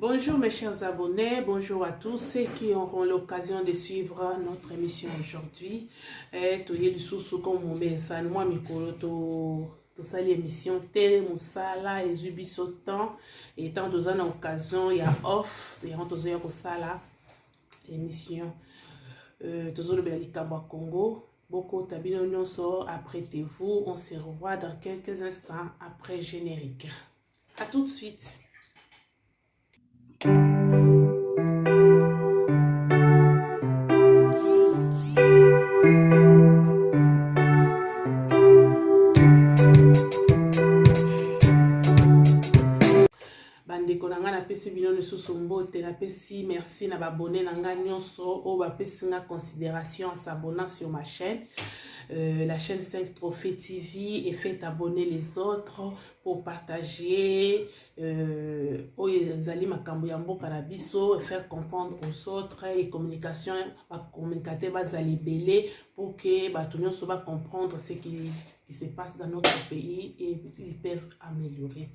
Bonjour mes chers abonnés, bonjour à tous ceux qui auront l'occasion de suivre notre émission aujourd'hui. Toye du sous comme mon bensan, moi mikolo to sali émission te musala ezubi sotan et tant deux ans occasion il y a off et on tozo ko sala émission tozo le belikaba Congo. Beaucoup tabino nyonso apprêtez-vous, on se revoit dans quelques instants après générique. À tout de suite. Bandeko nanga na pesi bino ne susumbo te na pesi merci na abonné nanga nyonso o ba pesi na considération en s'abonnant sur ma chaîne. La chaîne 5 Trophée TV et faites abonner les autres pour partager et faire comprendre aux autres et communication communicater bazali belé pour que tout le monde soit comprendre ce qui se passe dans notre pays et ils peuvent améliorer.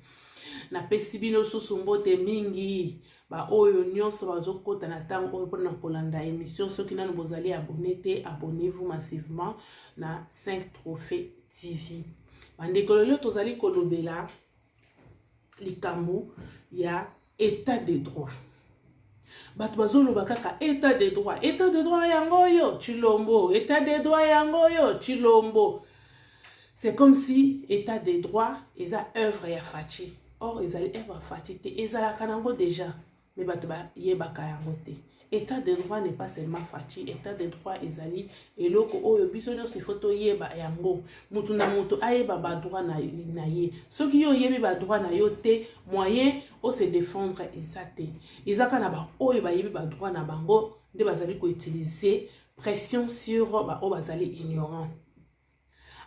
Na pesi bino susumbo te mingi ba oyo nyonso bazokota na tango oyo pona kolanda émission soki nanu bozali abonné te abonnez-vous massivement na 5 Trophée TV. Bandeko lelo tozali kolobela likambo ya état de droit. Bato bazoloba kaka état de droit yango yo chilombo, état de droit yango yo chilombo. C'est comme si état de droit eza œuvre ya Fachi. Or, ils allaient être fatigués. Ils allaient kanango déjà. Mais batba yebaka yango te. État de droit n'est pas seulement fatigué. État de droit ils allaient et loko oyo biso nyonso photo yeba yango. Mutu na mutu ayeba ba droit na ye. Ceux qui yo yebi ba droit na yo te moyen o se défendre ezate. Ezaka na ba oyo ba yebi ba droit na bango nde bazali ko utiliser pression sur ba o bazali ignorant.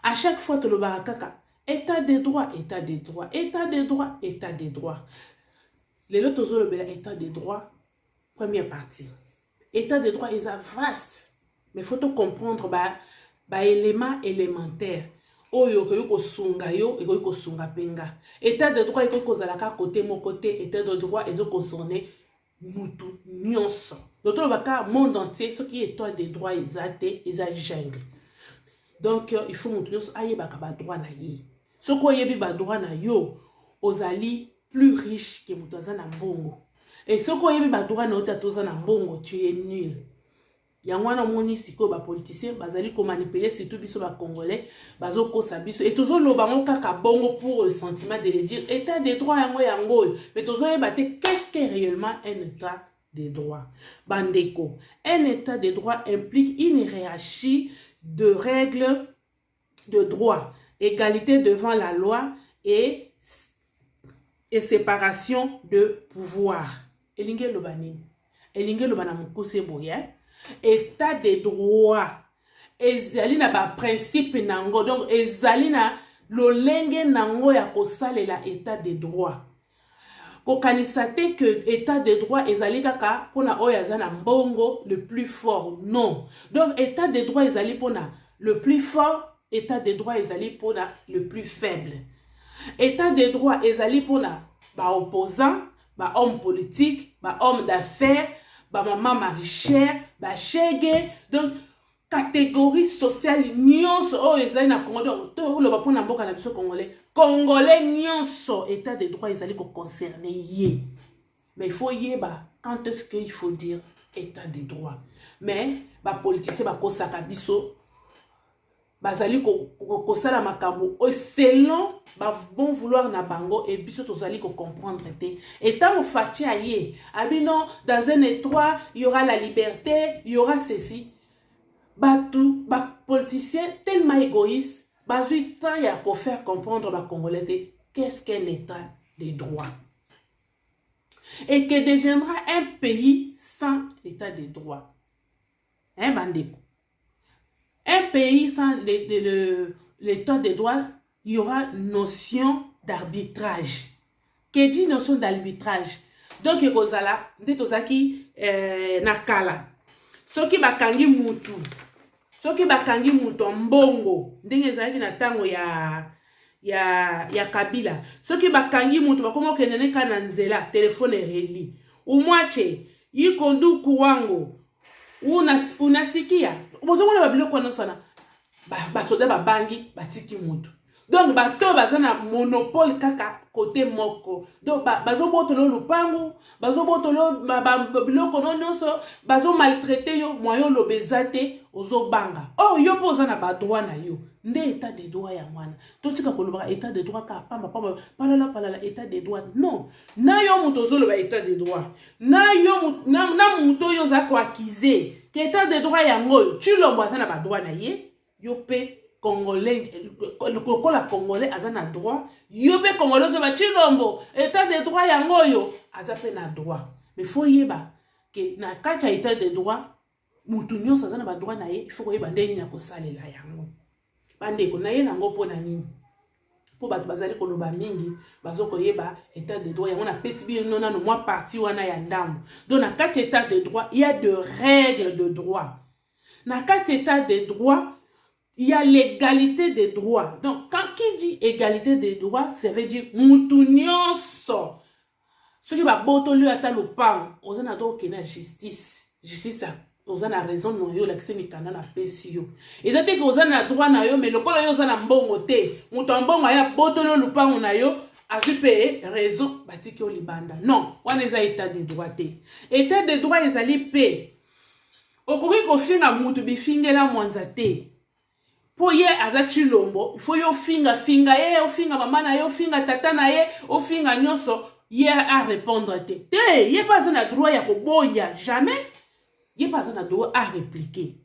À chaque fois to lo barakaka état de droit, état de droit, état de droit, état de droit. Les autres ont le état de droit, première partie. État de droit est vaste, mais il faut comprendre bah élément élémentaire. Oyo ko sunga yo et ko sunga penga. État de droit est ko zalaka côté mon côté, état de droit est concerné mutu nyonso. D'autres baka monde entier ce qui est état de droit exacté, jungle. Donc il faut mutu nyonso aye baka ba droit na ye. Ce qu'on yebi ba droit na yo ozali plus riche que mutoza na mbongo. Et ce qu'on yebi ba droit na otatoza na mbongo tu es nul. Yangwana moni siko ba politicien bazali ko manipuler surtout biso ba congolais bazo kosa biso et tozo loba ngo kaka bongo pour le sentiment de le dire état de droit yango mais tozo yeba te qu'est-ce qu'est réellement un état de droit. Bandeko, un état de droit implique une hiérarchie de règles de droit, égalité devant la loi et séparation de pouvoir. Elinge lobani. Elinge lobana mukuse boya. État de droit. Ezali na ba principe nango. Donc ezali na lolenge nango ya kosalela état de droit. Kokanisate que état de droit ezali kaka pona oyaza na mbongo le plus fort. Non. Donc état de droit ezali pona le plus fort. État de droit ezali pona le plus faible. État de droit ezali pona ba opposant, ba homme politique, ba homme d'affaires, ba maman maraîchère, ba chege. Donc catégorie sociale nyonso o ezali na Congo donc to lo ba pona mboka na biso congolais. Congolais nyonso état de droit ezali ko concerner ye. Mais il faut yeba quand est-ce qu'il faut dire état de droit. Mais ba politicien ba kosaka biso bazali ko sala makambo selon ba bon vouloir na bango et biso tozali ko comprendre te état mo fachi aye abino dans un étroit il y aura la liberté il y aura ceci tout ba politicien tellement égoïste ba temps ya ko faire comprendre ba congolais te qu'est-ce qu'un état de droit et que deviendra un pays sans état de droit hein bandeko. Un pays sans l'état de droit, il y aura notion d'arbitrage. Que dit notion d'arbitrage? Donc, il y a des tozaki nakala. Ce qui bakangi mutu. Ce qui bakangi mutu mbongo. Ndenge zaki na tango ya Kabila. Ce qui bakangi mutu bakoma kenene ka na nzela, téléphone reli. umwache yiko nduku wangu unasikia bozomona babiloko wana sana basoda babangi batiki mutu donc bato baza na monopole kaka côté moko donc bazobotolo lupangu bazobotolo biloko nyonso bazo maltraiter yo moyo lobeza te ozobanga oh yo po oza na badroit na yo nde état de droit ya mwana totika kolobaka état de droit ka pamba palala état de droit non na yo muto ozoloba état de droit na yo na muto yo za ko accuser que état de droit yango chilombo aza na badroit na ye yo pe Congolais, la Congolais a un droit. Yope Congolais va chilombo. État de droit yangoyo a un droit. Mais faut yeba que na kacha état de droit mutunyo sa na droit na ye il faut yeba ndeni na ko salela yango. Bande ko na ye nango pona nini. Po ba bazali ko loba mingi bazoko yeba état de droit yango na peti bi non na no moi parti wana ya ndambo. Donc na kacha état de droit il y a de règles de droit. Na kacha état de droit il y a l'égalité des droits. Donc, quand qui dit égalité des droits, ça veut dire moutounionso. Ce qui va botolu ata le pan, on a donc une justice. Justice, on a raison non yo la kise mikana na pesio. Et ça dit que on a droit na yo, mais le kolo yo na mbongo te. Moutonbongo ya botolu le pan na yo, a su payer raison batiki o libanda. Non, on est à état de droit te. État de droit ils allaient payer. Okoki ko finga mutu bi fingela mwanza te. Po ye aza chilombo, il faut yo finga ye, yo finga mama na yo, finga tata na ye, yo finga nyonso, ye a répondre te. Ye pas un droit ya koboya, jamais. Ye pas un droit à répliquer.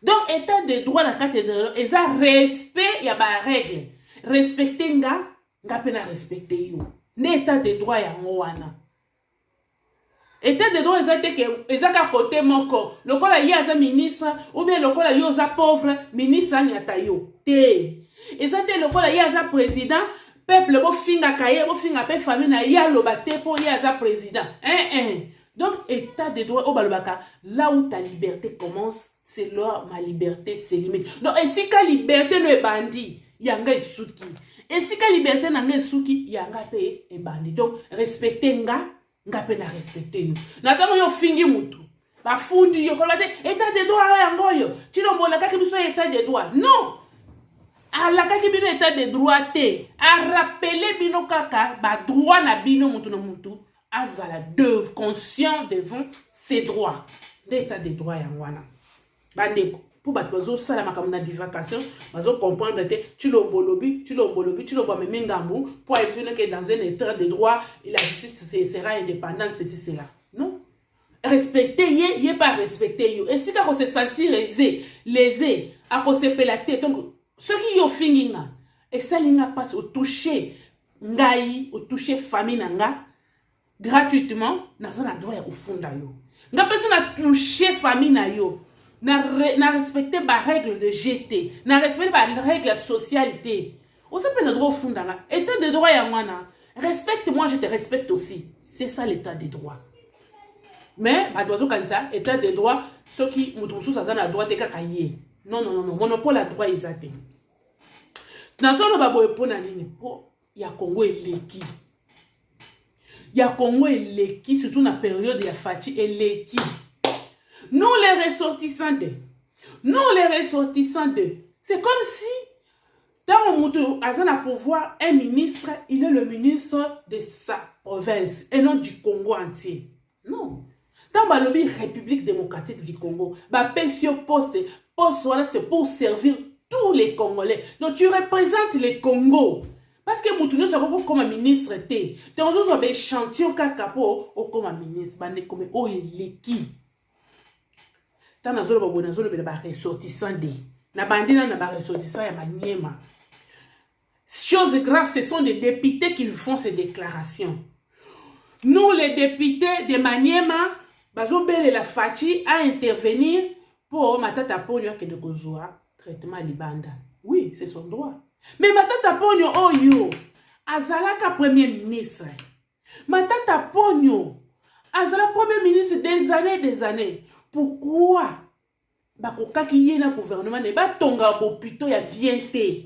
Donc état de droit la carte de eza respect ya ba règle. Respecter nga pena respecter yo. Ne état de droit ya ngowana. État de droit ezaka côté moko lokola ye aza ministre ou bien lokola yo aza pauvre ministre anyata yo te ezate lokola ye aza président peuple bo finga kaye bo finga pe famille na ye aloba te po ye aza président donc état de droit obalobaka là où ta liberté commence c'est là ma liberté se limite donc si ka liberté no ebandi yanga esuki et si ka liberté na nga esuki yanga pe ebandi donc respecter nga pe na respecter yo natango yo fingi mutu ba fundi yo kola te état de droit yango yo chilombo la kaki biso état de droit non ala kaki bino état de droit te a rappeler bino kaka ba droit na bino mutu no mutu azala de conscient devant ses droits l'état de droit yango wana bandeko pour bato bazo sala makambo na divagation bazo comprendre te chilombo meme ngambu pour expliquer que dans un état de droit la justice sera indépendante c'est cela non respecter ye pas respecter yo et si ka se sentir lésé à ko se pelater donc ce qui yo finginga et ça linga passe au toucher ngai au toucher famille nanga gratuitement na zona droit ya kufunda yo nga pesa na toucher famille na yo na respecter ba règle de GT, na respecter ba règle socialité. On s'appelle le droit fondamental. État de droit ya mwana. Respecte-moi, je te respecte aussi. C'est ça l'état de droit. Mais ba dozo comme ça, état de droit, ceux qui mutumsu ça na droit te kakaye. Non, monopole à droit isate. Dans solo ba boye pona nini po ya Congo eleki. Ya Congo eleki surtout na période ya Fati eleki. Nous les ressortissants d'eux. C'est comme si, dans mon Azana pouvoir, un ministre, il est le ministre de sa province et non du Congo entier. Non. Dans la République démocratique du Congo, poste, c'est pour servir tous les Congolais. Donc tu représentes les Congos. Parce que Moutounio, ça va comme un ministre. Donc on a des échantillons kakapo comme un ministre. Comme l'équipe. Tant nazolo ba ressortissant de na bandina na ba ressortissant ya maniema. Chose grave, ce sont des députés qui font ces déclarations. Nous les députés de Maniema bazo bele la Fati à intervenir pour matata ponyo ke de kozwa traitement libanda. Oui, c'est son droit. Mais matata ponyo oyo azalaka premier ministre. Matata ponyo azala premier ministre des années. Pourquoi bakokaki ye na gouvernement ne ba tonga bopito ya bien te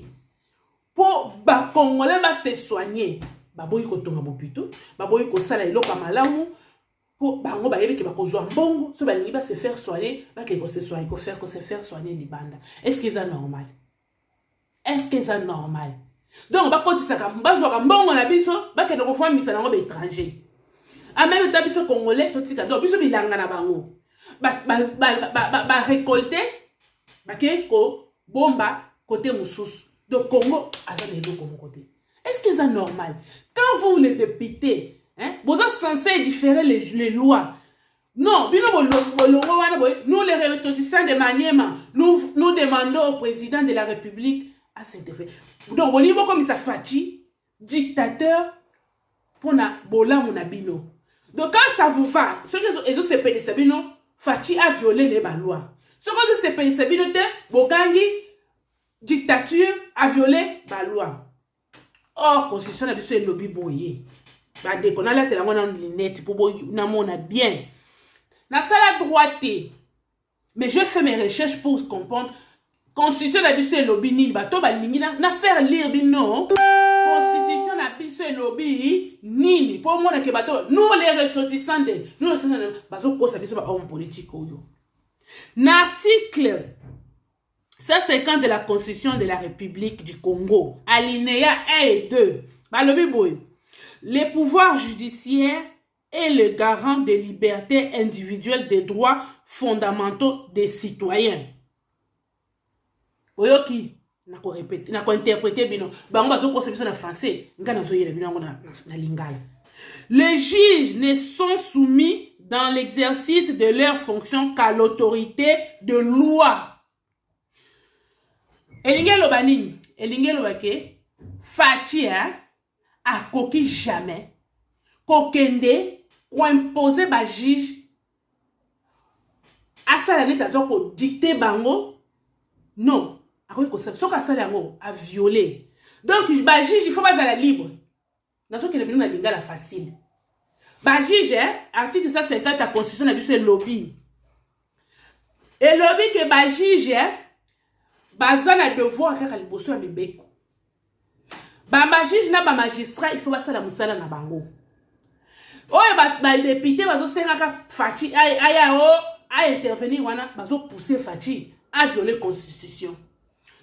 pour ba congolais ba se soigner ba boyi ko tonga bopito ba boyi ko sala eloko malamu pour bango ba yebi ke ba kozwa mbongo so ba lingi ba se faire soigner ba ke ko se soigner ko se faire soigner libanda. Est-ce que ça normal? Est-ce que ça normal? Donc ba koti saka bazwa mbongo na biso ba ke ko fwa misa na ngo ba étranger. A même temps biso congolais to tika donc biso bilanga na bango. Ba récolter ba ke ko bomba côté mususu. Donc Congo a ça les deux comme côté. Est-ce que c'est normal? Quand vous les députés, hein, vous êtes censés différer les lois. Non, nous les ressortissants de Maniema, nous demandons au président de la République à s'interférer. Donc, au niveau comme ça Fachi, dictateur, pour na bola monabino. Donc quand ça vous va, ceux qui ont CPD Sabino, Fachi a violé les lois. Ceux qui ont CPD Sabino, Bogangi, dictature a violé la loi. Or, constitution a besoin de lobby boyer. Bah, dès qu'on a la télé, on a une lunette pour boyer, on a bien. Dans ça, la droite. Mais je fais mes recherches pour comprendre. Constitution a besoin de lobby ni bateau, bah, n'a faire lire, non. Constitution a besoin de lobby ni. Pour moi, que bateau, nous les ressortissants de. Nous, bateau, quoi, ça besoin de homme politique. L'article 150 de la Constitution de la République du Congo, alinéa 1 et 2, les pouvoirs judiciaires est le garant des libertés individuelles des droits fondamentaux des citoyens. Oyoki, nako répéter, nako interpréter bino. Ba on bazo conception en français, ngana zo yele bino na lingala. Les juges ne sont soumis dans l'exercice de leurs fonctions qu'à l'autorité de loi. Elingelo banini, elingelo bake, Fachi a koki jamais, kokende, ko imposer ba juge, asala neta zo ko dicter bango, non, akoki ko sa, soka asala yango, a violer. Donc, ba juge, il faut pas aller libre. Dans ce que nous avons la facile. Ba juge, article 150 de la Constitution, a vu lobby. Et lobby que ba juge, bazana devoir faire le bosso à mibeko. Ba juge na ba magistrat, il faut pas ça la musala na bango. Oye ba député bazo senga Fachi a intervenir wana bazo pousser Fachi à violer la constitution.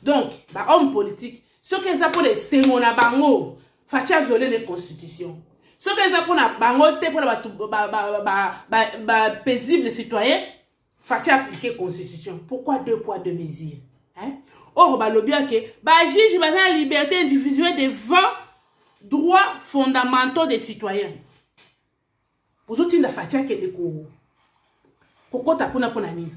Donc ba homme politique, ce qu'ils a pour les sengo na bango, Fachi a violé la constitution. Ce qu'ils a pour na bango te pour ba paisible citoyen, Fachi a appliqué la constitution. Pourquoi 2 poids 2 mesures? Hein? Or, bah, le bien que, bah, juge, bah, la liberté individuelle devant droits fondamentaux des citoyens. Vous autres, la fatia qui est de Congo. Pourquoi t'as pour la nini?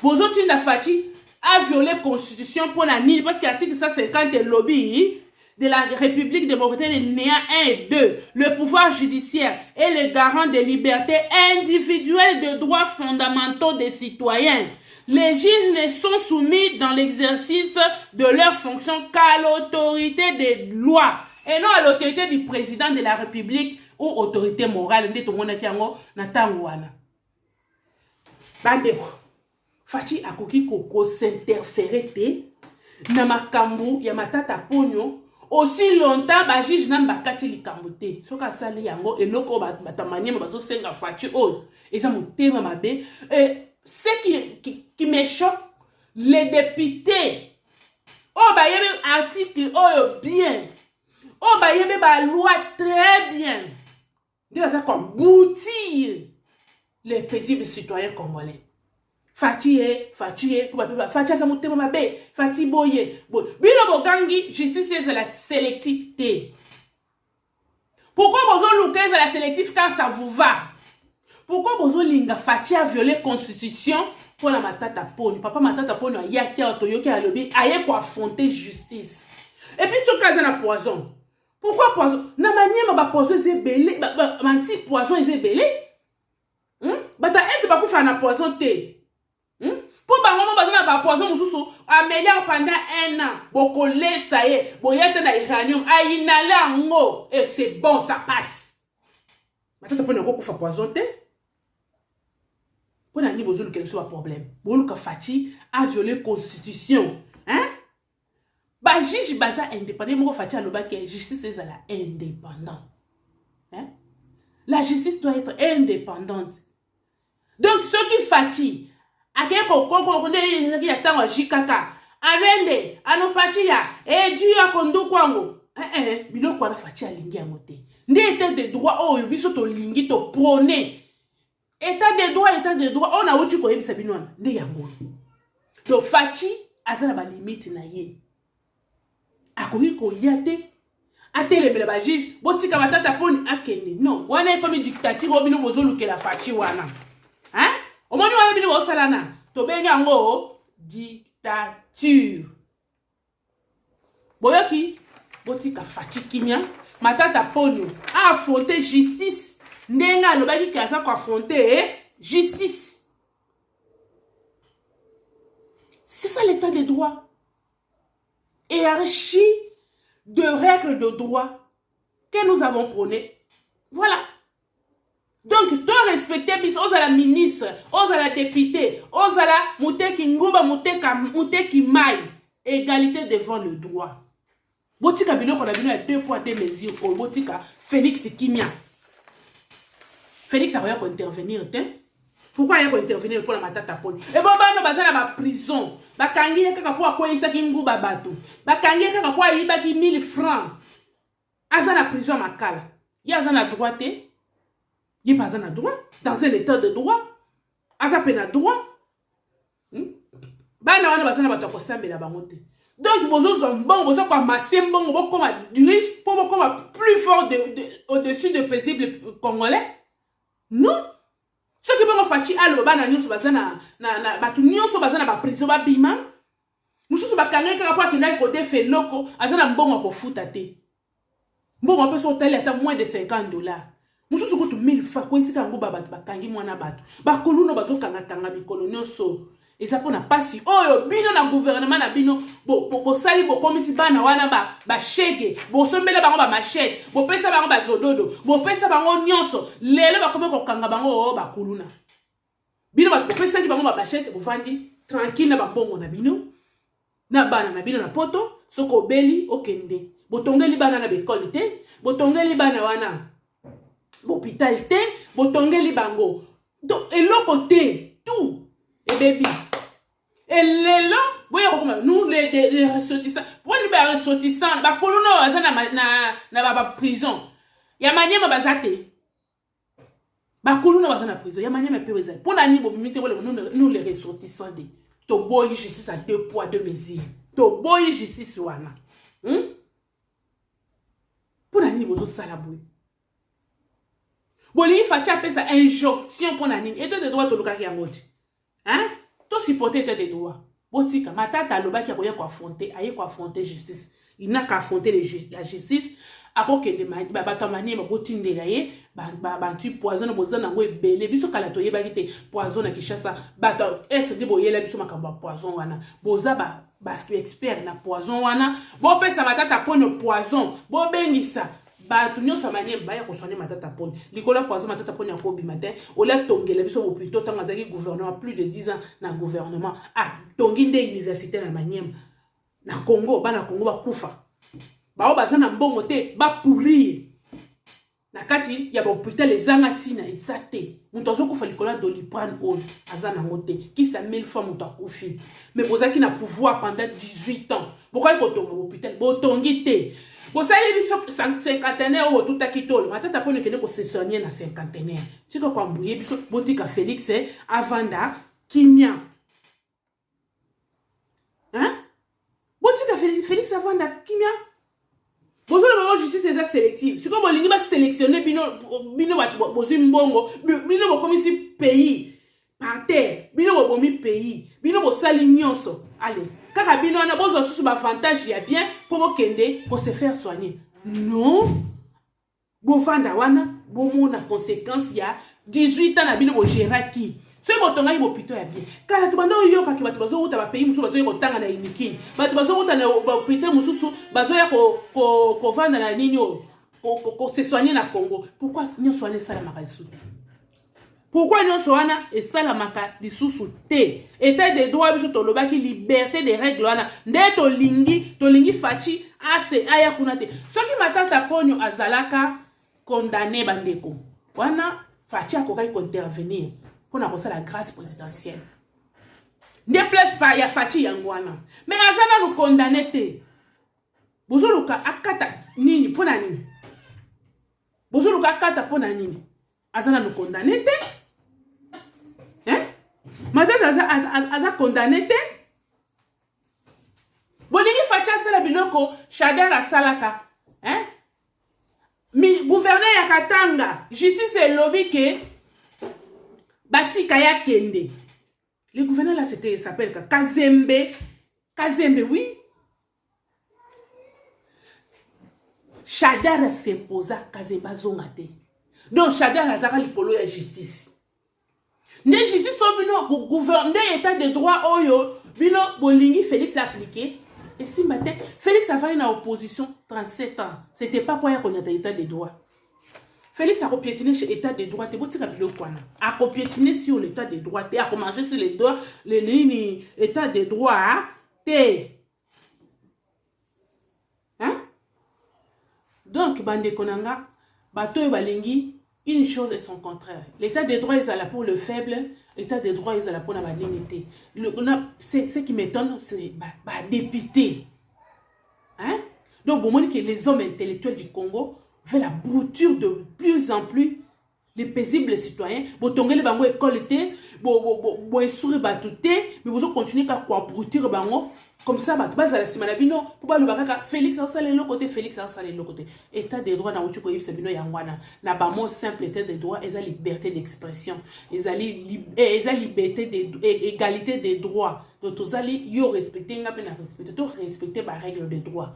Vous autres, la fatia a violé la constitution pour la nini parce qu'il y a l'article 150 de lobby de la République démocratique de Néa 1 et 2. Le pouvoir judiciaire est le garant des libertés individuelles de droits fondamentaux des citoyens. Les juges ne sont soumis dans l'exercice de leurs fonctions qu'à l'autorité des lois et non à l'autorité du président de la République ou autorité morale. Fachi akoki koko s'interférer te na makambu ya matata ponyo aussi longtemps ba juge na bakati likambo te soka sali yango eloko batamanye bato senga Fachi o eza motema mabe. Ce qui me choque, les députés, oh bah yebe article oh bien, oh bah yebe ba loi très bien, de ça comme boutir les paisibles citoyens congolais. Fachi sa motema mabe, Fati boye, bilo bogangi justice c'est la sélectivité. Pourquoi vous louquez la sélective quand ça vous va? Pourquoi vous avez Fachi a violé la constitution pour la matata poni? Papa matata poni a yaki a toyoki a lobby a pour affronter justice. Et puis ce cas a poison. Pourquoi poison? Na manière ma poison est belé, ma petit poison est belé. Bata est pas pour faire na poison té. Pour bango bazana ba poison mususu améliore pendant 1 an. Boko le ça y est, boyete na uranium a inhala ngo et c'est bon ça passe. Matata poni ko fa poison té. Pour n'ani besoin de quelque chose à problème. Bon que Fachi a violé la constitution, hein? Bah juge baza indépendant, moi Fachi a le bac justice est la indépendant, hein? La justice doit être indépendante. Donc, ceux qui fatiguent, à qui est jikaka, alende, anopatia, et Dieu a conduit kwango. Bilo kwa la fatia lingi ya mote. Nde état de droit, oh, biso to lingi to prôner. État de droit, on a outi ko yebisa binwana. Nde yango. Donc, fati, azana ba limite na ye. Akoki ko yate. Atelemela ba juge, botika batata poni akende. Non, wana comme dictature obino bozoluke la fati wana. Hein? Omoni wana bino bosalana. To benga ngo dictature. Boyoki, botika fati kimia, matata poni a affronter justice. Ndenga lobaki ki asa ko affronter justice. C'est ça l'état de droit. Hiérarchie de règles de droit que nous avons prônées. Voilà. Donc, tu respecter bis aux à la ministre, aux à la députée, aux à la mouteki nguba mouteki mai. Égalité devant le droit. Botika bino qu'on a bino à 2 poids 2 mesures. Pour botika Félix Kimia. Félix a rien pour intervenir. Pourquoi il y a intervenir pour la matata poni? Et bon, bah, nous basons la prison. Bah, kangi y'a kaka pour quoi il s'est kingu babato. Bah, kangi y'a kaka pour il baki 1000 francs. Azan la prison makala. Y'a azan la droite. Y'a pas azan la droit. Dans un état de droit. Azan pena droit. Bah, nous basons la bato sambe la bangote. Donc, bozo zombon, bozo kwa masembo, bozo comme dirige, pour comme plus fort au-dessus de paisible congolais. Non. Ceux qui vont faire allo bana nyonso bazana na batu nyonso bazana ba prison ba bima mususu bakanga kaka kwa kinai ko defe loko azana mbongo ko futa te mbongo peso hôtel ata moins de $50 mususu ko tu 1000 francs ko isika ngo baba bakangi mwana batu bakoluno bazokanga kanga mikolo nyonso eza pona pasi oyo bino na gouvernement na bino bo sali bo komisi bana wana ba shege bo sombela bango ba machete bo pesa bango ba zododo bo pesa bango nyonso lelo ba komeko kanga bango ba kuluna bino ba pesa di bango ba machete bo fandi tranquille na ba bongo na bino na bana na bino na poto soko beli okende bo tongeli bana na bekole te bo tongeli bana wana bo hôpital te bo tongeli bango donc eloko te tout et baby. Et les là, nous les ressortissants, pour les ressortissants, bah colono na prison. Ya maniema bazate. Ba colono bazana prison. Ya maniema pe bazate. Pour la nibo mimite nous les ressortissants de. To boy justice à 2 poids 2 mesures. To boy justice wana. Pour la nibo zo salabou. Boli facha pesa injonction pour la nibo. Et de droit to lokaki yangote. Hein? Toi supporter état de droit. Botika matata lobaki akoya ko affronter, aye ko affronter justice. Il n'a qu'à affronter la justice. Akoke de bato manie botindela ye, tu poison bozana ngo ebele biso kala to yeba kite poison na Kishasa. Bato SD boyela biso makamba poison wana. Boza parce que expert na poison wana. Bo pesa matata pono poison, bo bengisa. Bato nyonso manie baya ko soigner matata poni likola poison matata poni ya ko bimatin ola tongela biso au plutôt tanga zaki gouvernement plus de 10 ans na gouvernement tongi nde université na manième na Congo bana Congo ba kufa ba bazana mbongo te ba pourrir na kati ya ba hôpital ezanga tina esate muto azokufa likola Doliprane on azana ngote kisa 1000 fois muto akufi mais bozaki na pouvoir pendant 18 ans pourquoi ko tongo hôpital bo tongi te. Pour ça, il y a 50 ou tout à kitolo. Matata pone kene ko se soigner na 50. Tu ko kwa mbouye biso botika Félix Avanda Kimia. Hein? Botika Félix Avanda Kimia. Bonjour le justice c'est sélective. Tu ko bolingi ba sélectionner bino ba bozu mbongo, bino bo komisi pays par terre, bino bo bomi pays, bino bo sali nyonso. Allez. Kaka bino na bozo susu ba avantage ya bien pour kende pour se faire soigner. Non. Bo vanda wana bo mona conséquence ya 18 ans na bino bo géraki. C'est bon tonga bo pito ya bien. Kala to bando yo ka ki bato bazo uta ba pays musu bazo yo tanga na inikini. Bato bazo uta na ba pito mususu bazo ya ko vanda na nini ko se soigner na Congo. Pourquoi nyo soigner ça la makalisute? Pourquoi nous sommes là et ça la maka di sous-souté état de droit biso to lobaki liberté des règles wana nde to lingi fachi ase aya kunate soki matata ponyo azalaka condamné bandeko wana Fachi akokai intervenir pour na la grâce présidentielle. Ne place pas ya Fachi yangwana. Mais azana nous condamner te. Bozoluka akata nini pona nini? Bozoluka akata pona nini? Azana nous condamner te. Hein? Madame aza condamné te. Bolingi Fachi asala biloko Shader asalaka. Hein? Gouverneur ya Katanga, justice et lobby que Bati Kaya Kende. Le gouverneur là s'appelle Kazembe. Kazembe, oui. Shader s'imposa Kazemba Zongate. Donc Shader azara likolo ya justice. Ne justice au bino gouverneur état de droit oyo bino bolingi Félix a appliqué. Et si matin, Félix avait une opposition 37 ans. C'était pas pour y avoir un état de droit. Félix a copiétiné sur l'état de droit. A copiétiné sur l'état de droit. A commencé sur les droits, les lignes, état de droit. Hein? Donc, bande konanga, bato et balingi, une chose et son contraire. L'état de droit est là pour le faible. L'état de droit est là pour la dignité. Ce qui m'étonne, c'est député. Hein? Donc, vous voyez que les hommes intellectuels du Congo veulent la brouture de plus en plus les paisibles citoyens. Vous tongez les bango école, vous essourez batouté, mais vous continuez à quoi brouture bango. Comme ça, Félix a salé le côté, Félix a salé le côté. État de droit, dans le Sabino Yangwana, n'a pas mon simple état de droit, et la liberté d'expression, et la liberté, égalité des droits. Donc, vous allez respecter, respecter les règles de droit.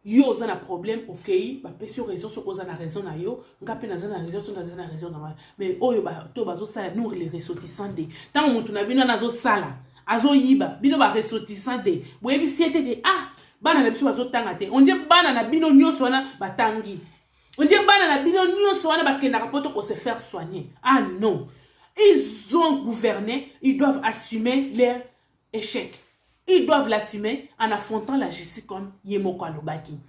Yo vous avez un problème au pays, bah sur raison sur vous avez raison na yo, ngapi na zana raison sur na raison na mais oyo ba to bazo sala nous les ressortissants de tant mutu na bino nazo sala azo yiba bino ba ressortissants de boyebi siete de bana na biso bazo tanga te on dit bana na bino nyonso wana batangi on dit bana na bino nyonso wana bakenda rapoto ko se faire soigner non ils ont gouverné, ils doivent assumer leur échec. Ils doivent l'assumer en affrontant la justice comme Yemoko Alobaki.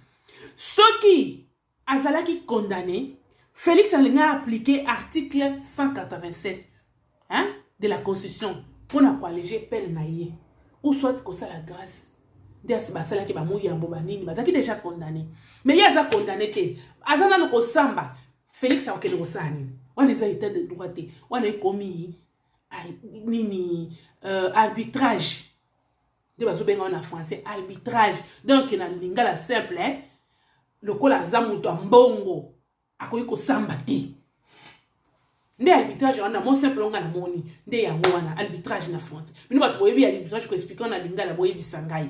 Ceux qui azalaki condamné, Félix a appliqué article 187 de la Constitution pour ne pas alléger peine naïe. Ou soit que ça la grâce. Basala ki ba mouyambo banini, bazaki déjà condamné. Mais il y a condamné te. Azana no ko samba. Félix a okelo sani. On les a été de droite. On a commis arbitrage. De bazo benga en français arbitrage. Donc na lingala simple le kola zamuto mbongo akoyi ko samba te. Nde arbitrage on a mon simple on a moni. Nde yango wana arbitrage na France. Bino bato boyebi arbitrage ko expliquer na lingala boyebi sangai.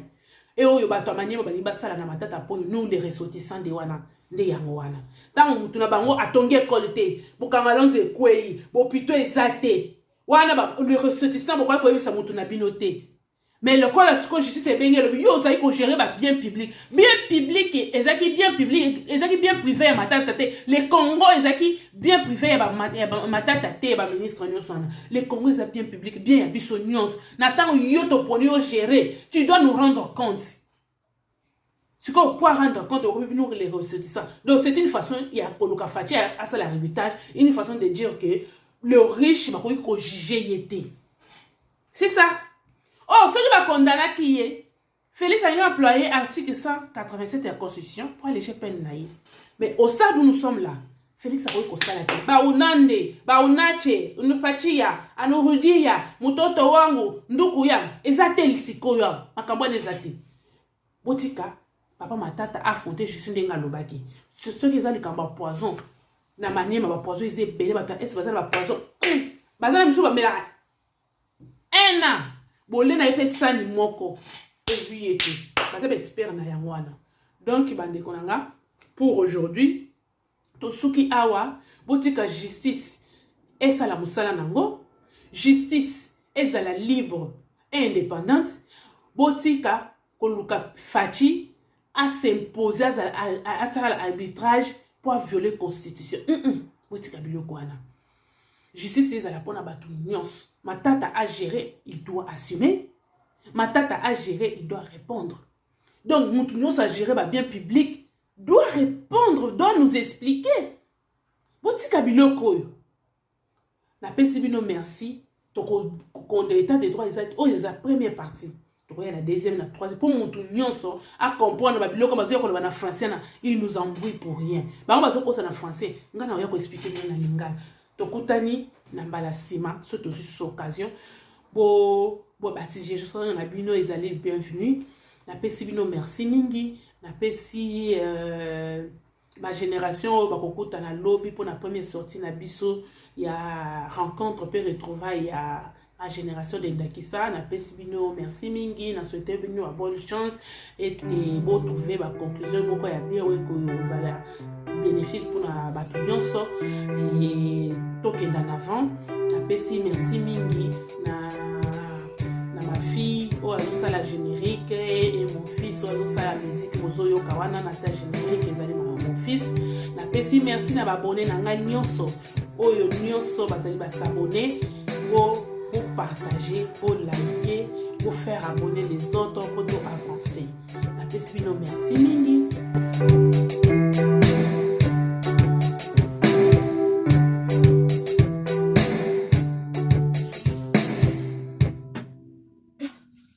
Et oyo bato amanyema bali basala na matata poni nous les ressortissants de wana nde yango wana. Tango mutu na bango atongi école te. Bokangalonze kwei, bo pito ezate. Wana ba les ressortissants bokoyi ko yebisa mutu na bino te. Mais le corps de justice est bien le yo za ko gérer bien public ezaki bien public ezaki bien privé ya matata te les Congo ezaki bien privé ya matata te ba ministre nyonso na les Congo ezaki bien public bien ya biso nyonso n'attend yo to poni yo gérer tu dois nous rendre compte ce qu'on peut rendre compte au nous les ressortissants. Donc c'est une façon il y a Koluka Fachi à ça l'héritage une façon de dire que le riche m'a ko juger yété c'est ça. Oh, ce qui va condamner qui est, Félix a employé l'article 187 de la Constitution pour alléger peine naïe. Mais au stade où nous sommes là, Félix a constamment dit Baunande, Baunache, Unupatia, Anurudia, Mutoto Wangu, Ndukuya, Ezate Lixikoya, Makabon Ezate. Botika, papa Matata a affronté Justin Dengalobaki. Ceux qui ont le poison, na manière ma poison, ils étaient belés, est-ce que ça poison? Bazana Missou va me la. Un an. Bolé na épée sani moko evuyete parce que expert na yangwana donc bande konanga pour aujourd'hui to suki awa botika justice esa la musala nango justice esa la libre et indépendante botika Koluka Fachi a s'imposer à l'arbitrage pour violer constitution botika biloko wana justice esa la pona batu nyonso. Matata a géré, il doit assumer. Matata a géré, il doit répondre. Donc, Moutounios a géré bien public, doit répondre, doit nous expliquer. Vous botika biloko oyo napesi bino merci tokokonde état de droit oyo eza première partie tokoya na deuxième na troisième pour mutu nyonso a comprendre babiloko bazoya koloba na français na il nous embrouille pour rien bango bazokosa na français nga na oya koexplique bien na lingala tokutani na mbala nsima so tozwi susu occasion baptise jesu na bino ezali bienvenue napesi bino merci mingi napesi ma génération oyo bakokuta na lobi pour la première sortie na biso ya rencontre pe retrouvaille ya la génération de Ndakisa na pesi bino merci mingi na souhaiter bino a bonne chance et beau trouver ba conclusion boko ya bien we ko zala bénéfique pour na ba nyonso et tokenda en avant na pesi merci mingi na ma fille o azosa la générique et mon fils o azosa la musique mozoyo kawana na sa générique ezali mon fils na pesi merci na ba abonné na nga nyonso oyo nyonso bazali ba s'abonner pour partager, pour liker, pour faire abonner les autres, pour tout avancer. La merci mingi.